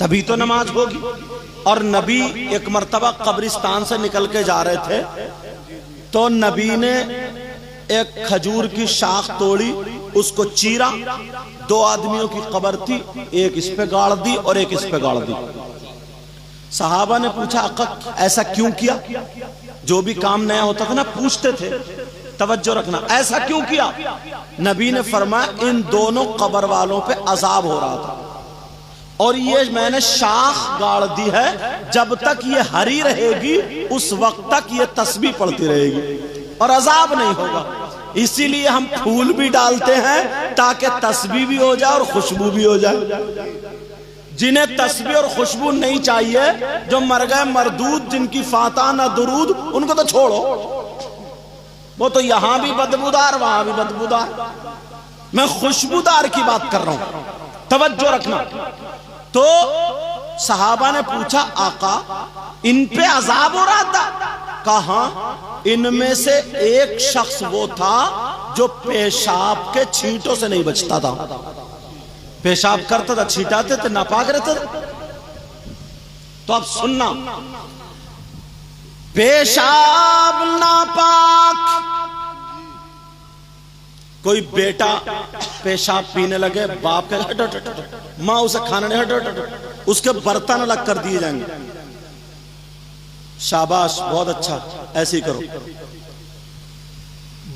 تبھی تو نماز ہوگی۔ اور نبی ایک مرتبہ قبرستان سے نکل کے جا رہے تھے تو نبی نے ایک کھجور کی شاخ توڑی، اس کو چیرا، 2 آدمیوں کی قبر تھی، ایک اس پہ گاڑ دی اور ایک اس پہ گاڑ دی۔ صحابہ نے پوچھا آقا ایسا کیوں کیا؟ جو بھی کام نیا ہوتا تھا نا پوچھتے تھے، توجہ رکھنا، ایسا کیوں کیا؟ نبی نے فرمایا ان دونوں قبر والوں پہ عذاب ہو رہا تھا اور یہ میں نے شاخ گاڑ دی ہے، جب تک یہ ہری رہے گی اس وقت تک یہ تسبیح پڑھتی رہے گی اور عذاب نہیں ہوگا۔ اسی لیے ہم پھول بھی ڈالتے ہیں تاکہ تسبیح بھی ہو جائے اور خوشبو بھی ہو جائے۔ جنہیں تسبیح اور خوشبو نہیں چاہیے، جو مر گئے مردود، جن کی فاتحہ نہ درود، ان کو تو چھوڑو، وہ تو یہاں بھی بدبودار وہاں بھی بدبودار۔ میں خوشبودار کی بات کر رہا ہوں، توجہ رکھنا۔ تو صحابہ نے پوچھا آقا ان پہ عذاب ہو رہا تھا؟ کہاں؟ ان میں سے ایک شخص وہ تھا جو پیشاب کے چھینٹوں سے نہیں بچتا تھا۔ پیشاب کرتا تھا، چھینٹاتے تھے، ناپاک رہتا تھا۔ تو اب سننا، پیشاب ناپاک، کوئی بیٹا پیشاب پینے لگے، باپ کے ہٹ ہٹ ہٹ، ماں اسے کھانا نہیں، ہٹ ہٹ ہٹ، اس کے برتن الگ کر دیے جائیں گے۔ شاباش، بہت اچھا، ایسے ہی کرو۔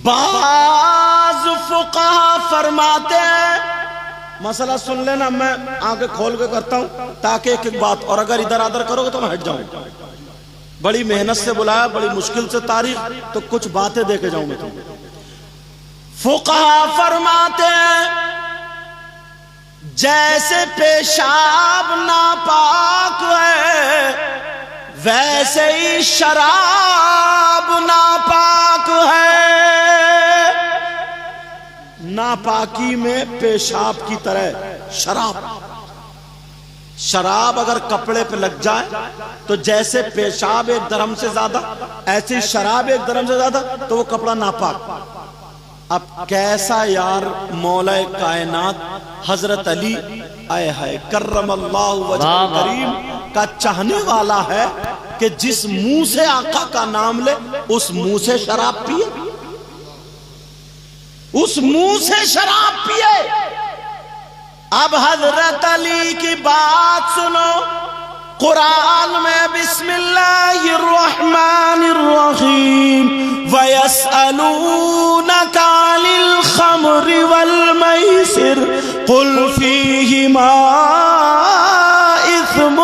بعض فقہا فرماتے ہیں، مسئلہ سن لینا، میں آنکھیں کھول کے کرتا ہوں تاکہ ایک ایک بات، اور اگر ادھر ادھر کرو گے تو میں ہٹ جاؤں گا۔ بڑی محنت سے بلایا، بڑی مشکل سے تاریخ، تو کچھ باتیں دے کے جاؤں گا۔ فقہا فرماتے ہیں جیسے پیشاب ناپاک ہے ویسے ہی شراب ناپاک ہے۔ ناپاکی میں پیشاب کی طرح شراب اگر کپڑے پہ لگ جائے تو جیسے پیشاب 1 درہم سے زیادہ، ایسے شراب 1 درہم سے زیادہ، تو وہ کپڑا ناپاک۔ اب کیسا یار مولا کائنات حضرت علی آئے ہے کرم اللہ وجہ کریم کا چاہنے والا ہے کہ جس منہ سے آقا کا نام لے اس منہ سے شراب پیے، اس منہ سے شراب پیے۔ اب حضرت علی کی بات سنو، قرآن میں بسم اللہ الرحمن الرحیم وَيَسْأَلُونَكَ عَنِ الْخَمْرِ وَالْمَيْسِرِ قُلْ فِيهِمَا إِثْمٌ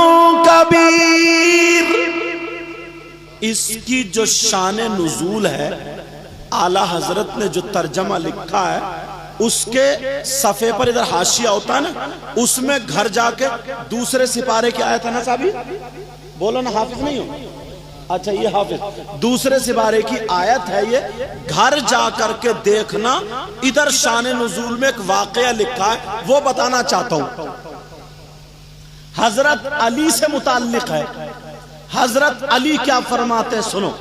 كَبِيرٌ۔ اس کی جو شان نزول ہے، اعلیٰ حضرت نے جو ترجمہ لکھا ہے، اس کے صفحے پر ادھر حاشیہ ہوتا ہے نا، اس میں گھر جا کے دوسرے سپارے کی آیت ہے نا صاحبی، بولو نا، حافظ نہیں ہو؟ اچھا یہ حافظ، دوسرے سپارے کی آیت ہے یہ، گھر جا کر کے دیکھنا، ادھر شان نزول میں ایک واقعہ لکھا ہے، وہ بتانا چاہتا ہوں۔ حضرت علی سے متعلق ہے۔ حضرت علی کیا فرماتے ہیں سنو۔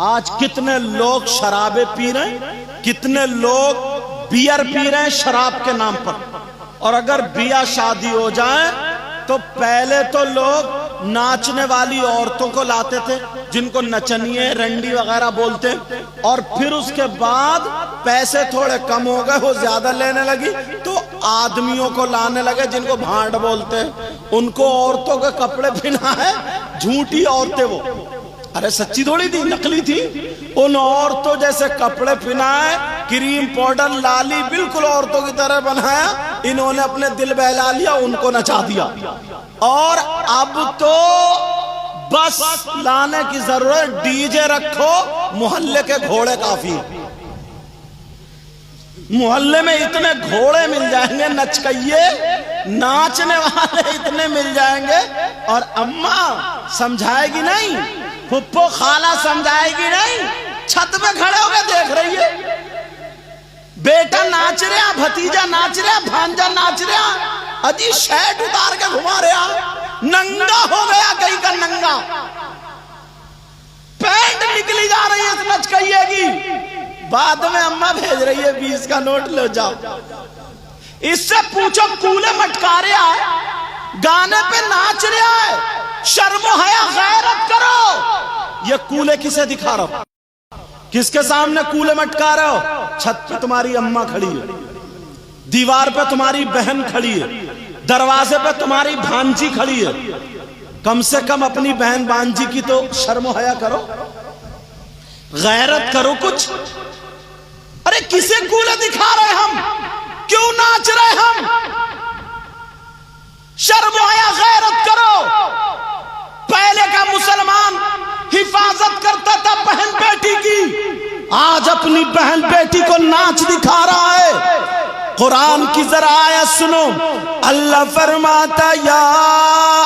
آج کتنے لوگ شرابیں پی رہے ہیں، کتنے لوگ بیئر پی رہے ہیں شراب کے نام پر، اور اگر بیاہ شادی ہو جائے تو پہلے تو لوگ ناچنے والی عورتوں کو لاتے تھے جن کو نچنیے رنڈی وغیرہ بولتے، اور پھر اس کے بعد پیسے تھوڑے کم ہو گئے، وہ زیادہ لینے لگی تو آدمیوں کو لانے لگے جن کو بھانڈ بولتے، ان کو عورتوں کے کپڑے پہنائے، جھوٹی عورتیں وہ، ارے سچی تھوڑی تھی، نقلی تھی، ان عورتوں جیسے کپڑے پہنائے، کریم پاؤڈر لالی بالکل عورتوں کی طرح بنایا، انہوں نے اپنے دل بہلا لیا، ان کو نچا دیا۔ اور اب تو بس لانے کی ضرورت، ڈی جے رکھو، محلے کے گھوڑے کافی، محلے میں اتنے گھوڑے مل جائیں گے، نچکئیے ناچنے والے اتنے مل جائیں گے، اور اماں سمجھائے گی نہیں، پھپھو خالہ سمجھائے گی نہیں، چھت پہ کھڑے ہو کے دیکھ رہی ہے، بیٹا ناچ رہا، بھتیجا ناچ رہا، بھانجا ناچ رہا، اجی شیٹ اتار کے گھما رہا، ننگا ہو گیا کہیں کا ننگا، پینٹ نکلی جا رہی ہے اس نچکئیے کی، بعد میں اماں بھیج رہی ہے 20 کا نوٹ لے جاؤ۔ اس سے پوچھو کولے مٹکارے آئے، گانے پہ ناچ رہا ہے، شرم و حیا غیرت کرو۔ یہ کولے کسے دکھا رہا ہو؟ کس کے سامنے کولے مٹکا رہے ہو؟ چھت پہ تمہاری اماں کھڑی ہے، دیوار پہ تمہاری بہن کھڑی ہے، دروازے پہ تمہاری بھانجی کھڑی ہے۔ کم سے کم اپنی بہن بھانجی کی تو شرم و حیا کرو، غیرت کرو کچھ۔ ارے کسے کولے دکھا رہے ہم؟ کیوں ناچ رہے ہم؟ شرم و حیا غیرت کرو۔ پہلے کا مسلمان حفاظت کرتا تھا بہن بیٹی کی، آج اپنی بہن بیٹی کو ناچ دکھا رہا ہے۔ قرآن کی ذرا آیت سنو، اللہ فرماتا یا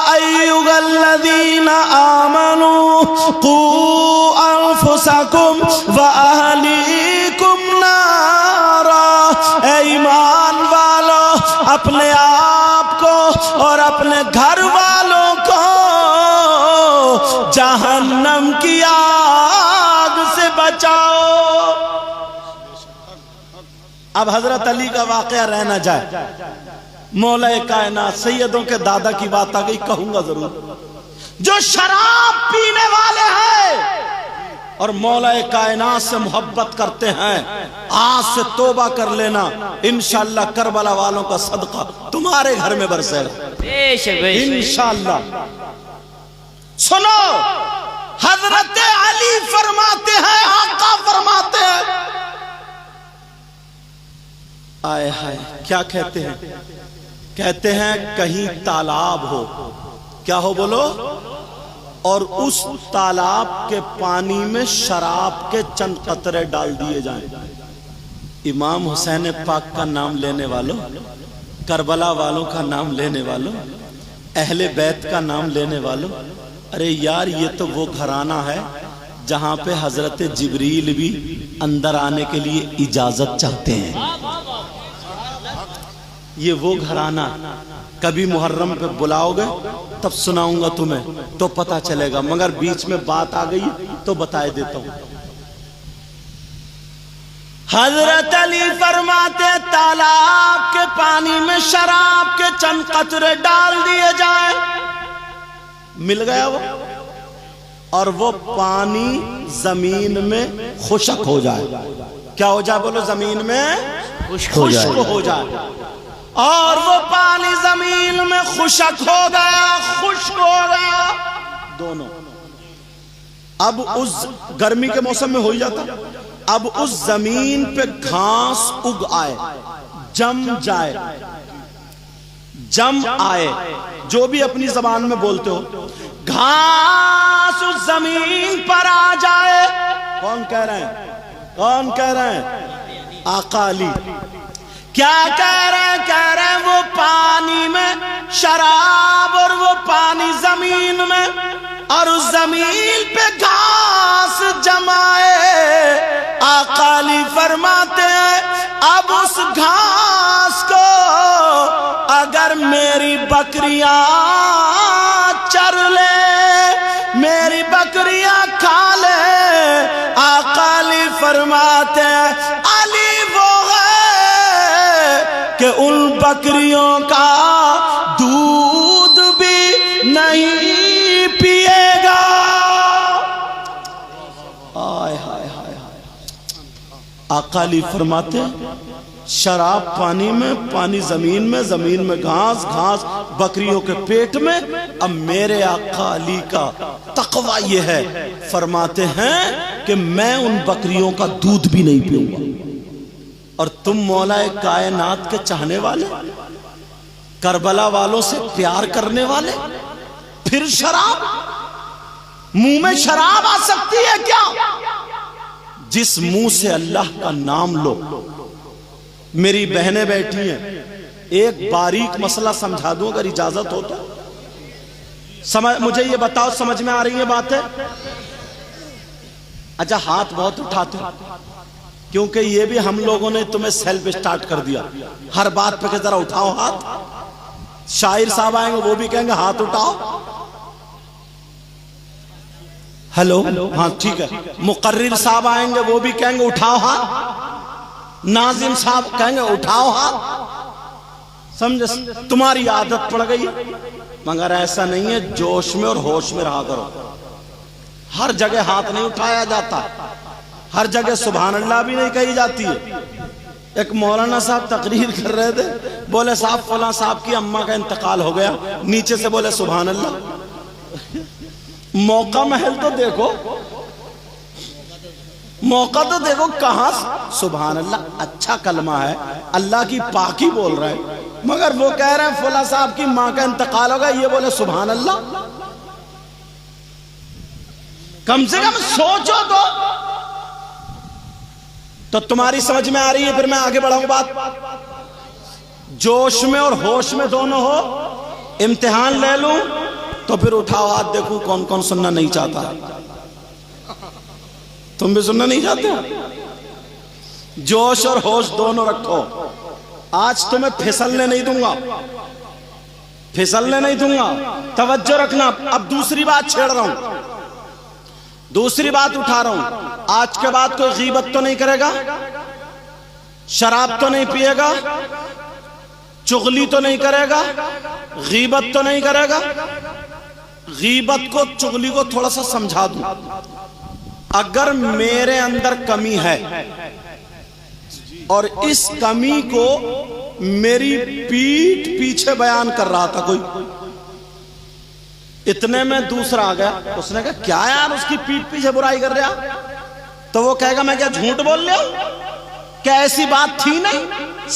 ایھا الذین آمنوا قوا انفسکم واہلیکم نارا، اے ایمان والو اپنے آپ کو اور اپنے گھر والوں کو جہنم کی آگ سے بچاؤ۔ اب حضرت علی کا واقعہ رہ نہ جائے، مولا کائنات سیدوں کے دادا کی بات آ گئی، کہوں گا ضرور۔ جو شراب پینے والے ہیں اور مولا کائنات سے محبت کرتے ہیں، آج سے توبہ کر لینا، انشاءاللہ کربلا والوں کا صدقہ تمہارے گھر میں برسے گا انشاءاللہ۔ سنو، حضرت علی فرماتے ہیں، آقا فرماتے ہیں، آئے ہائے کیا کہتے ہیں؟ کہتے ہیں کہیں تالاب ہو، کیا ہو بولو، اور اس تالاب کے پانی میں شراب کے چند قطرے ڈال دیے جائیں۔ امام حسین پاک کا نام لینے والوں، کربلا والوں کا نام لینے والوں، اہل بیت کا نام لینے والوں، ارے یار یہ تو وہ گھرانہ ہے جہاں پہ حضرت جبریل بھی اندر آنے کے لیے اجازت چاہتے ہیں۔ یہ وہ گھرانہ، کبھی محرم پہ بلاؤ گے تب سناؤں گا تمہیں تو پتہ چلے گا، مگر بیچ میں بات آ گئی تو بتائے دیتا ہوں۔ حضرت علی فرماتے تالاب کے پانی میں شراب کے چند قطرے ڈال دیے جائیں، مل گیا وہ، اور وہ پانی زمین میں خشک ہو جائے۔ کیا ہو جائے بولو؟ زمین میں خشک ہو جائے، اور وہ پانی زمین میں خشک ہو گیا، خشک ہو گیا دونوں۔ اب اس گرمی کے موسم میں ہو ہی جاتا، اب اس زمین پہ گھاس اگ آئے، جم جائے، جم آئے، جو بھی اپنی زبان میں بولتے ہو، گھاس اس زمین پر آ جائے۔ کون کہہ رہے ہیں؟ کون کہہ رہے ہیں؟ آقا علی۔ کیا کہہ رہے ہیں؟ کہہ رہے ہیں وہ پانی میں شراب اور وہ پانی زمین میں، اور اس زمین پہ گھاس جمائے۔ آقا علی فرماتے ہیں اب اس گھاس کو اگر میری بکریاں چر لے، میری بکریاں کھا لے، آقا علی فرماتے ہیں علی وہ کہ ان بکریوں کا دودھ بھی نہیں پیے گا۔ آئے ہائے ہائے ہائے۔ آقا علی فرماتے شراب پانی میں، پانی زمین میں، زمین میں گھاس، گھاس بکریوں کے پیٹ میں۔ اب میرے آقا علی کا تقویٰ یہ ہے، فرماتے ہیں کہ میں ان بکریوں کا دودھ بھی نہیں پیوں گا۔ اور تم مولا کائنات کے چاہنے والے، کربلا والوں سے پیار کرنے والے، پھر شراب؟ منہ میں شراب آ سکتی ہے کیا؟ جس منہ سے اللہ کا نام لو۔ میری بہنیں بیٹھی ہیں، ایک باریک مسئلہ سمجھا دوں اگر اجازت ہو تو۔ مجھے یہ بتاؤ سمجھ میں آ رہی ہے باتیں؟ اچھا ہاتھ بہت اٹھاتے ہو، کیونکہ یہ بھی ہم لوگوں نے تمہیں سیلف سٹارٹ کر دیا، ہر بات پہ کہ ذرا اٹھاؤ ہاتھ۔ شاعر صاحب آئیں گے وہ بھی کہیں گے ہاتھ اٹھاؤ۔ ہیلو، ہاں ٹھیک ہے۔ مقرر صاحب آئیں گے وہ بھی کہیں گے اٹھاؤ ہاتھ۔ ناظم صاحب کہیں گے اٹھاؤ ہاتھ۔ سمجھے؟ تمہاری عادت پڑ گئی، مگر ایسا نہیں ہے، جوش میں اور ہوش میں رہا کرو۔ ہر جگہ ہاتھ نہیں اٹھایا جاتا، ہر جگہ سبحان اللہ بھی نہیں کہی جاتی ہے۔ ایک مولانا صاحب تقریر کر رہے تھے، بولے صاحب فلاں صاحب کی اماں کا انتقال ہو گیا، نیچے سے بولے سبحان اللہ۔ موقع محل تو دیکھو، موقع تو دیکھو، کہاں سبحان اللہ اچھا کلمہ ہے، اللہ کی پاکی بول رہے ہیں، مگر وہ کہہ رہے ہیں فلاں صاحب کی ماں کا انتقال ہوگا، یہ بولے سبحان اللہ۔ کم سے کم سوچو تو تمہاری سمجھ میں آ رہی ہے۔ پھر میں آگے بڑھاؤں بات، جوش میں اور ہوش میں دونوں ہو، امتحان لے لوں تو پھر اٹھاؤ ہاتھ، دیکھوں کون کون سننا نہیں چاہتا۔ تم بھی سننا نہیں چاہتے؟ جوش اور ہوش دونوں رکھو۔ آج تمہیں پھسلنے نہیں دوں گا، پھسلنے نہیں دوں گا، توجہ رکھنا۔ اب دوسری بات چھیڑ رہا ہوں، دوسری بات اٹھا رہا ہوں۔ آج کے بعد کوئی غیبت تو نہیں کرے گا، شراب تو نہیں پیے گا، چغلی تو نہیں کرے گا، غیبت تو نہیں کرے گا۔ غیبت کو چغلی کو تھوڑا سا سمجھا دوں۔ اگر میرے اندر کمی ہے اور اس کمی کو میری پیٹھ پیچھے بیان کر رہا تھا کوئی، اتنے میں دوسرا آ گیا، اس نے کہا کیا یار اس کی پیٹھ پیچھے برائی کر رہا، تو وہ کہے گا میں کیا جھوٹ بول رہا ہوں، کیا ایسی بات تھی نہیں،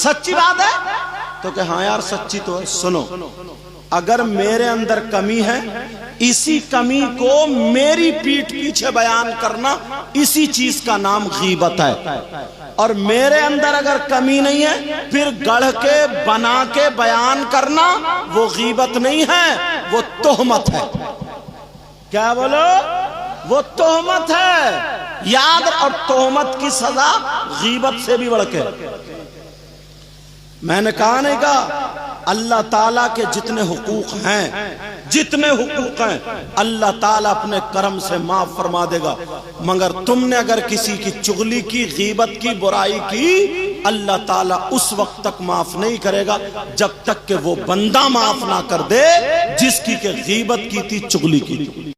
سچی بات ہے؟ تو کہ ہاں یار سچی تو ہے۔ سنو، اگر میرے اندر کمی ہے، اسی کمی کو میری پیٹھ پیچھے بیان کرنا، اسی چیز کا نام غیبت ہے۔ اور میرے اندر اگر کمی نہیں ہے، پھر گڑھ کے بنا کے بیان کرنا وہ غیبت نہیں ہے، وہ تہمت ہے۔ کیا بولو؟ وہ تہمت ہے، یاد۔ اور تہمت کی سزا غیبت سے بھی بڑھ کے۔ میں نے کہا نہیں کہا، اللہ تعالیٰ کے جتنے حقوق ہیں، جتنے حقوق ہیں اللہ تعالیٰ اپنے کرم سے معاف فرما دے گا، مگر تم نے اگر کسی کی چغلی کی، غیبت کی، برائی کی، اللہ تعالیٰ اس وقت تک معاف نہیں کرے گا جب تک کہ وہ بندہ معاف نہ کر دے جس کی کہ غیبت کی تھی، چغلی کی تھی۔